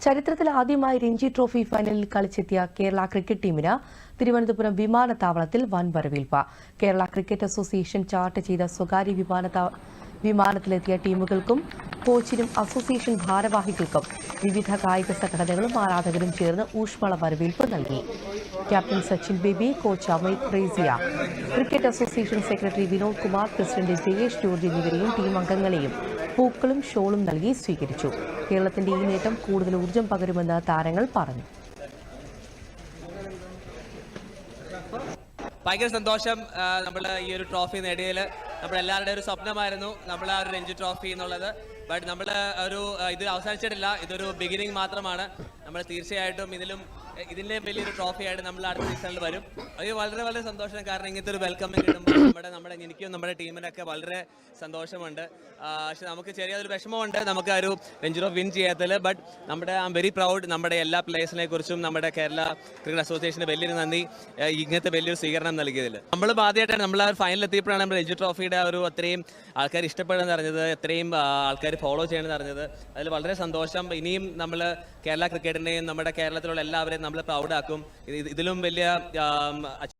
ചരിത്രത്തിൽ ആദ്യമായി രഞ്ജി ട്രോഫി ഫൈനലിൽ കളിച്ചെത്തിയ കേരള ക്രിക്കറ്റ് ടീമിന് തിരുവനന്തപുരം വിമാനത്താവളത്തിൽ വൻ വരവേൽപ്പ്. കേരള ക്രിക്കറ്റ് അസോസിയേഷൻ ചാർട്ട് ചെയ്ത സ്വകാര്യ വിമാനത്തിലെത്തിയ ടീമുകൾക്കും കോച്ചിനും അസോസിയേഷൻ ഭാരവാഹികൾക്കും വിവിധ കായിക സംഘടനകളും ആരാധകരും ചേർന്ന് ഊഷ്മള വരവേൽപ്പ് നൽകി. ക്യാപ്റ്റൻ സച്ചിൻ ബേബി, കോച്ച് അമിത് റേസിയ, cricket association secretary Vinod Kumar, president Jayesh George എന്നിവരെയും ടീം അംഗങ്ങളെയും പൂക്കളും ഷോളും നൽകി സ്വീകരിച്ചു. കേരളത്തിന്റെ ഈ നേട്ടം കൂടുതൽ ഊർജ്ജം പകരുമെന്ന് താരങ്ങൾ പറഞ്ഞു. ഭയങ്കര സന്തോഷം. നമ്മൾ ഈ ഒരു ട്രോഫി നേടിയതിൽ നമ്മളെല്ലാവരുടെയും ഒരു സ്വപ്നമായിരുന്നു നമ്മൾ ആ ഒരു രഞ്ജി ട്രോഫി എന്നുള്ളത്. ബട്ട് നമ്മൾ ഇത് അവസാനിച്ചിട്ടില്ല, ഇതൊരു ബിഗിനിങ് മാത്രമാണ്. നമ്മൾ തീർച്ചയായിട്ടും ഇതിൻ്റെ വലിയൊരു ട്രോഫി ആയിട്ട് നമ്മൾ അടുത്ത സീസണിൽ വരും. അത് വളരെ വളരെ സന്തോഷം. കാരണം ഇങ്ങനത്തെ ഒരു വെൽക്കമിങ് കിട്ടുമ്പോൾ എനിക്കും നമ്മുടെ ടീമിനൊക്കെ വളരെ സന്തോഷമുണ്ട്. പക്ഷെ നമുക്ക് ചെറിയൊരു വിഷമമുണ്ട് നമുക്ക് ഒരു രഞ്ജി ട്രോഫി വിൻ ചെയ്യാത്തതിൽ. But I am very proud. നമ്മുടെ എല്ലാ പ്ലേയേഴ്സിനെ കുറിച്ചും നമ്മുടെ കേരള ക്രിക്കറ്റ് അസോസിയേഷന് വലിയൊരു നന്ദി ഇങ്ങനത്തെ വലിയൊരു സ്വീകരണം നൽകിയതിൽ. നമ്മൾ ആദ്യമായിട്ടാണ് നമ്മൾ ആ ഫൈനൽ എത്തിയപ്പോഴാണ് നമ്മൾ രഞ്ജി ട്രോഫിയുടെ അത്രയും ആൾക്കാർ ഇഷ്ടപ്പെടുന്നത് അറിഞ്ഞത്, എത്രയും ആൾക്കാർ ഫോളോ ചെയ്യണമെന്ന് അറിഞ്ഞത്. അതിൽ വളരെ സന്തോഷം. ഇനിയും നമ്മൾ കേരള ക്രിക്കറ്റിനെയും നമ്മുടെ കേരളത്തിലുള്ള എല്ലാവരെയും നമ്മൾ പ്രൗഡാക്കും. ഇതിലും വലിയ